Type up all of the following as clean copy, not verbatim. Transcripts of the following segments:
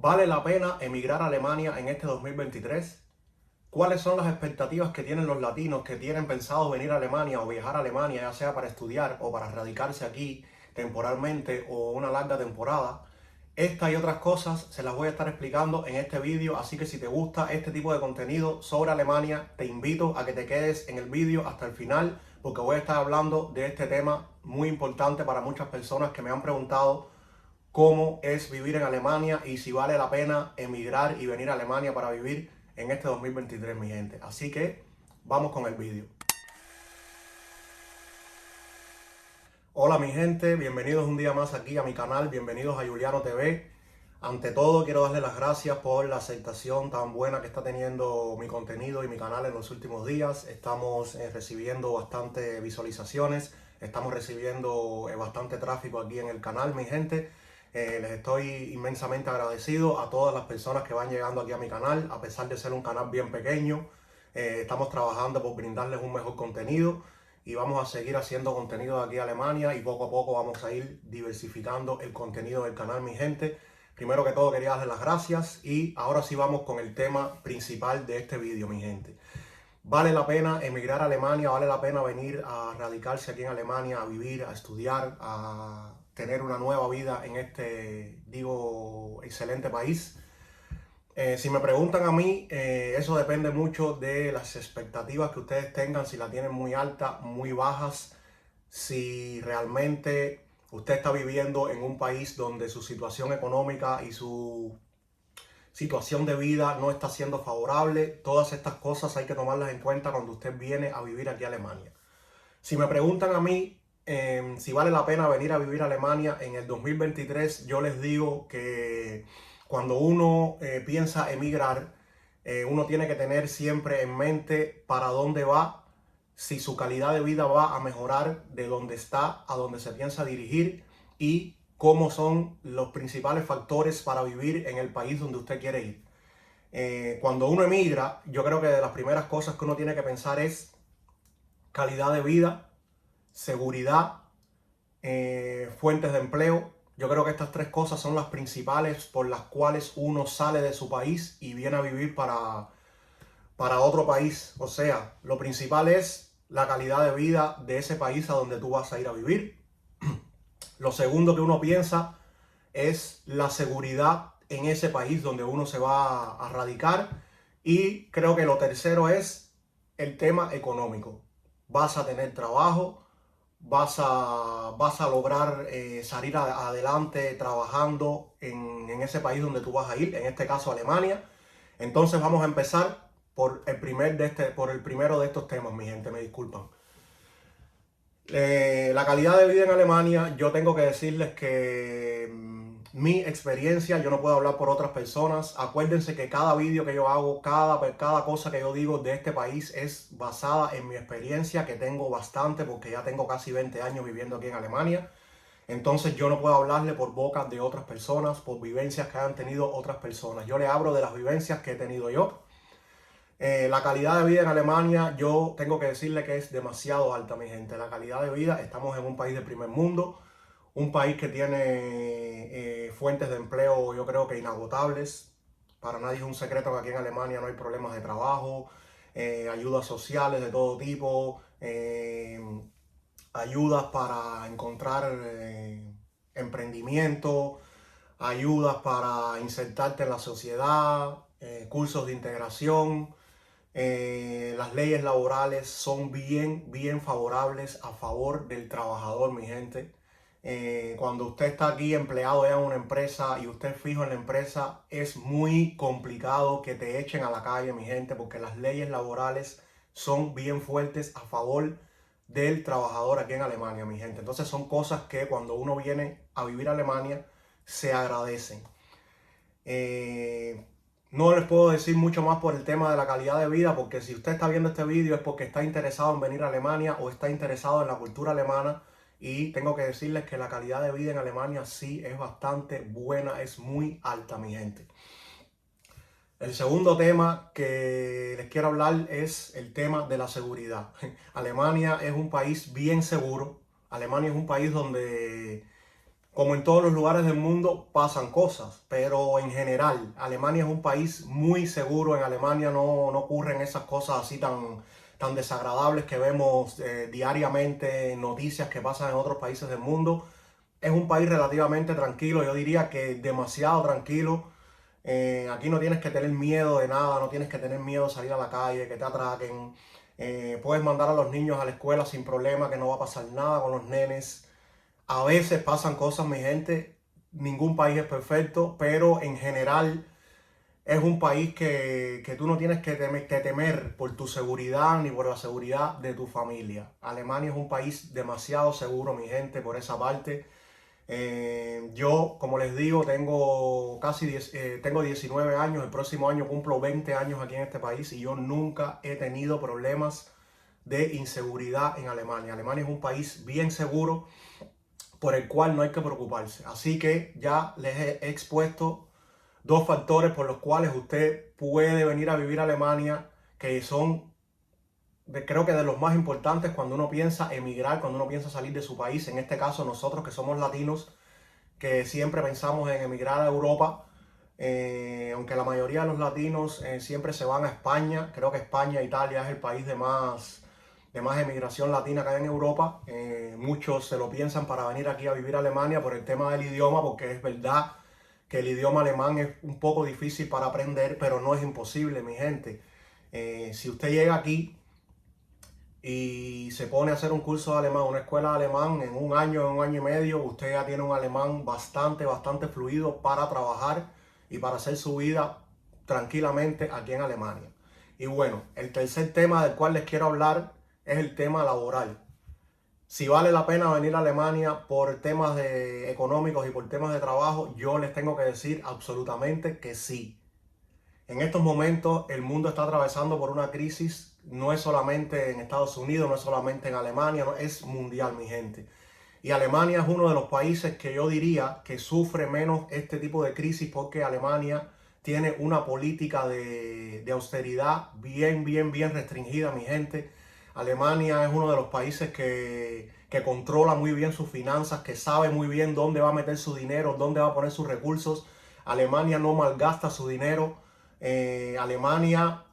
¿Vale la pena emigrar a Alemania en este 2023? ¿Cuáles son las expectativas que tienen los latinos que tienen pensado venir a Alemania o viajar a Alemania, ya sea para estudiar o para radicarse aquí temporalmente o una larga temporada? Esta y otras cosas se las voy a estar explicando en este vídeo, así que si te gusta este tipo de contenido sobre Alemania, te invito a que te quedes en el vídeo hasta el final, porque voy a estar hablando de este tema muy importante para muchas personas que me han preguntado cómo es vivir en Alemania y si vale la pena emigrar y venir a Alemania para vivir en este 2023, mi gente. Así que vamos con el vídeo. Hola mi gente, bienvenidos un día más aquí a mi canal, bienvenidos a Juliano TV. Ante todo quiero darle las gracias por la aceptación tan buena que está teniendo mi contenido y mi canal en los últimos días. Estamos recibiendo bastante visualizaciones, estamos recibiendo bastante tráfico aquí en el canal, mi gente. Les estoy inmensamente agradecido a todas las personas que van llegando aquí a mi canal, a pesar de ser un canal bien pequeño. Estamos trabajando por brindarles un mejor contenido y vamos a seguir haciendo contenido de aquí a Alemania y poco a poco vamos a ir diversificando el contenido del canal, mi gente. Primero que todo quería darles las gracias y ahora sí vamos con el tema principal de este vídeo, mi gente. ¿Vale la pena emigrar a Alemania? ¿Vale la pena venir a radicarse aquí en Alemania, a vivir, a estudiar, a tener una nueva vida en este, digo, excelente país? Si me preguntan a mí, eso depende mucho de las expectativas que ustedes tengan, si la tienen muy alta, muy bajas, si realmente usted está viviendo en un país donde su situación económica y su situación de vida no está siendo favorable. Todas estas cosas hay que tomarlas en cuenta cuando usted viene a vivir aquí a Alemania. Si me preguntan a mí si vale la pena venir a vivir a Alemania en el 2023, yo les digo que cuando uno piensa emigrar, uno tiene que tener siempre en mente para dónde va, si su calidad de vida va a mejorar de donde está a donde se piensa dirigir y cómo son los principales factores para vivir en el país donde usted quiere ir. Cuando uno emigra, yo creo que de las primeras cosas que uno tiene que pensar es calidad de vida, seguridad, fuentes de empleo. Yo creo que estas tres cosas son las principales por las cuales uno sale de su país y viene a vivir para otro país. O sea, lo principal es la calidad de vida de ese país a donde tú vas a ir a vivir. Lo segundo que uno piensa es la seguridad en ese país donde uno se va a radicar. Y creo que lo tercero es el tema económico. Vas a tener trabajo, vas a lograr salir adelante trabajando en ese país donde tú vas a ir, en este caso Alemania. Entonces vamos a empezar por el primero de estos temas, mi gente, me disculpan. La calidad de vida en Alemania, yo tengo que decirles que mi experiencia, yo no puedo hablar por otras personas. Acuérdense que cada vídeo que yo hago, cada cosa que yo digo de este país es basada en mi experiencia, que tengo bastante porque ya tengo casi 20 años viviendo aquí en Alemania. Entonces yo no puedo hablarle por boca de otras personas, por vivencias que han tenido otras personas. Yo le hablo de las vivencias que he tenido yo. La calidad de vida en Alemania, yo tengo que decirle que es demasiado alta, mi gente. La calidad de vida, estamos en un país de primer mundo, un país que tiene fuentes de empleo, yo creo que inagotables. Para nadie es un secreto que aquí en Alemania no hay problemas de trabajo, ayudas sociales de todo tipo, ayudas para encontrar emprendimiento, ayudas para insertarte en la sociedad, cursos de integración. Las leyes laborales son bien favorables a favor del trabajador, mi gente. Cuando usted está aquí empleado ya en una empresa y usted es fijo en la empresa, es muy complicado que te echen a la calle, mi gente, porque las leyes laborales son bien fuertes a favor del trabajador aquí en Alemania, mi gente. Entonces son cosas que cuando uno viene a vivir a Alemania se agradecen. No les puedo decir mucho más por el tema de la calidad de vida, porque si usted está viendo este vídeo es porque está interesado en venir a Alemania o está interesado en la cultura alemana. Y tengo que decirles que la calidad de vida en Alemania sí es bastante buena, es muy alta, mi gente. El segundo tema que les quiero hablar es el tema de la seguridad. Alemania es un país bien seguro. Alemania es un país donde como en todos los lugares del mundo pasan cosas, pero en general Alemania es un país muy seguro. En Alemania no ocurren esas cosas así tan desagradables que vemos diariamente en noticias que pasan en otros países del mundo. Es un país relativamente tranquilo, yo diría que demasiado tranquilo. Aquí no tienes que tener miedo de nada, no tienes que tener miedo de salir a la calle, que te atraquen. Puedes mandar a los niños a la escuela sin problema, que no va a pasar nada con los nenes. A veces pasan cosas, mi gente, ningún país es perfecto, pero en general es un país que tú no tienes que temer por tu seguridad ni por la seguridad de tu familia. Alemania es un país demasiado seguro, mi gente, por esa parte. Yo, como les digo, tengo 19 años, el próximo año cumplo 20 años aquí en este país y yo nunca he tenido problemas de inseguridad en Alemania. Alemania es un país bien seguro por el cual no hay que preocuparse. Así que ya les he expuesto dos factores por los cuales usted puede venir a vivir a Alemania, que son creo que de los más importantes cuando uno piensa emigrar, cuando uno piensa salir de su país. En este caso nosotros que somos latinos, que siempre pensamos en emigrar a Europa, aunque la mayoría de los latinos siempre se van a España. Creo que España e Italia es el país de más emigración latina que hay en Europa. Muchos se lo piensan para venir aquí a vivir a Alemania por el tema del idioma, porque es verdad que el idioma alemán es un poco difícil para aprender, pero no es imposible, mi gente. Si usted llega aquí y se pone a hacer un curso de alemán, una escuela de alemán, en un año y medio, usted ya tiene un alemán bastante fluido para trabajar y para hacer su vida tranquilamente aquí en Alemania. Y bueno, el tercer tema del cual les quiero hablar es el tema laboral. Si vale la pena venir a Alemania por temas económicos y por temas de trabajo, yo les tengo que decir absolutamente que sí. En estos momentos el mundo está atravesando por una crisis, no es solamente en Estados Unidos, no es solamente en Alemania, no, es mundial, mi gente. Y Alemania es uno de los países que yo diría que sufre menos este tipo de crisis, porque Alemania tiene una política de austeridad bien restringida, mi gente. Alemania es uno de los países que controla muy bien sus finanzas, que sabe muy bien dónde va a meter su dinero, dónde va a poner sus recursos. Alemania no malgasta su dinero. Alemania,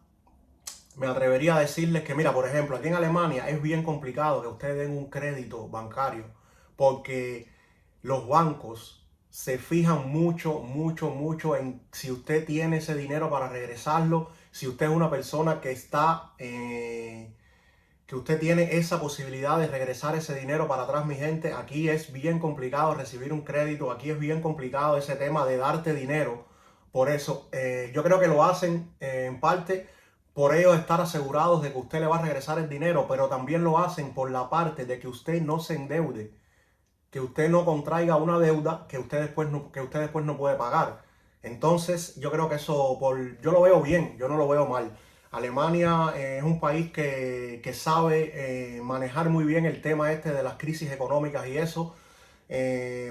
me atrevería a decirles que, mira, por ejemplo, aquí en Alemania es bien complicado que ustedes den un crédito bancario, porque los bancos se fijan mucho en si usted tiene ese dinero para regresarlo, si usted es una persona que usted tiene esa posibilidad de regresar ese dinero para atrás, mi gente. Aquí es bien complicado recibir un crédito, aquí es bien complicado ese tema de darte dinero. Por eso, yo creo que lo hacen en parte por ellos estar asegurados de que usted le va a regresar el dinero, pero también lo hacen por la parte de que usted no se endeude, que usted no contraiga una deuda que usted después no puede pagar. Entonces, yo creo que yo lo veo bien, yo no lo veo mal. Alemania es un país que sabe manejar muy bien el tema este de las crisis económicas y eso.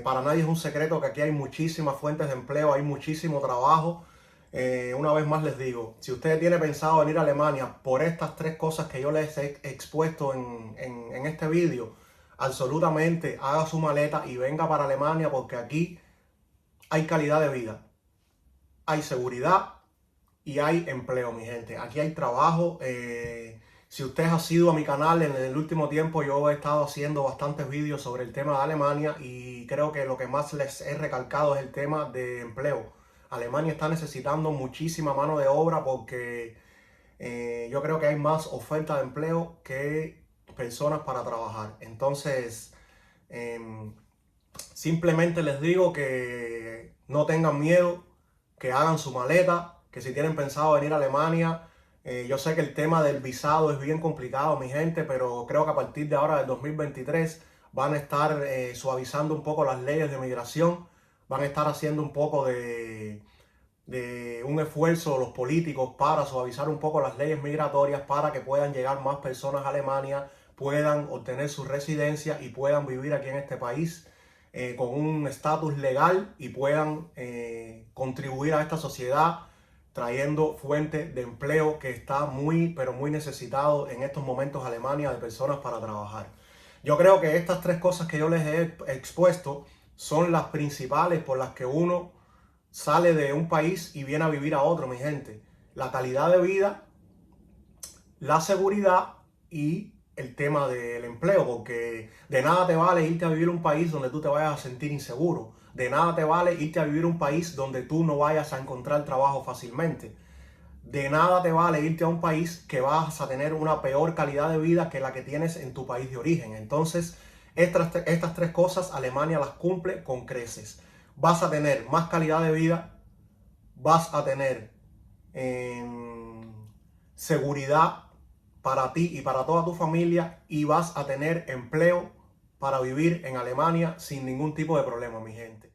Para nadie es un secreto que aquí hay muchísimas fuentes de empleo, hay muchísimo trabajo. Una vez más les digo, si usted tiene pensado venir a Alemania por estas tres cosas que yo les he expuesto en este vídeo, absolutamente haga su maleta y venga para Alemania, porque aquí hay calidad de vida, hay seguridad y hay empleo, mi gente. Aquí hay trabajo. Si usted ha sido a mi canal en el último tiempo, yo he estado haciendo bastantes vídeos sobre el tema de Alemania y creo que lo que más les he recalcado es el tema de empleo. Alemania está necesitando muchísima mano de obra porque yo creo que hay más oferta de empleo que personas para trabajar. Entonces, em, simplemente les digo que no tengan miedo, que hagan su maleta, que si tienen pensado venir a Alemania, yo sé que el tema del visado es bien complicado, mi gente, pero creo que a partir de ahora del 2023 van a estar suavizando un poco las leyes de migración, van a estar haciendo un poco de un esfuerzo los políticos para suavizar un poco las leyes migratorias, para que puedan llegar más personas a Alemania, puedan obtener su residencia y puedan vivir aquí en este país con un estatus legal y puedan contribuir a esta sociedad trayendo fuentes de empleo que está pero muy necesitado en estos momentos Alemania de personas para trabajar. Yo creo que estas tres cosas que yo les he expuesto son las principales por las que uno sale de un país y viene a vivir a otro, mi gente. La calidad de vida, la seguridad y el tema del empleo, porque de nada te vale irte a vivir a un país donde tú te vayas a sentir inseguro. De nada te vale irte a vivir a un país donde tú no vayas a encontrar trabajo fácilmente. De nada te vale irte a un país que vas a tener una peor calidad de vida que la que tienes en tu país de origen. Entonces, estas tres cosas Alemania las cumple con creces. Vas a tener más calidad de vida, vas a tener seguridad para ti y para toda tu familia y vas a tener empleo para vivir en Alemania sin ningún tipo de problema, mi gente.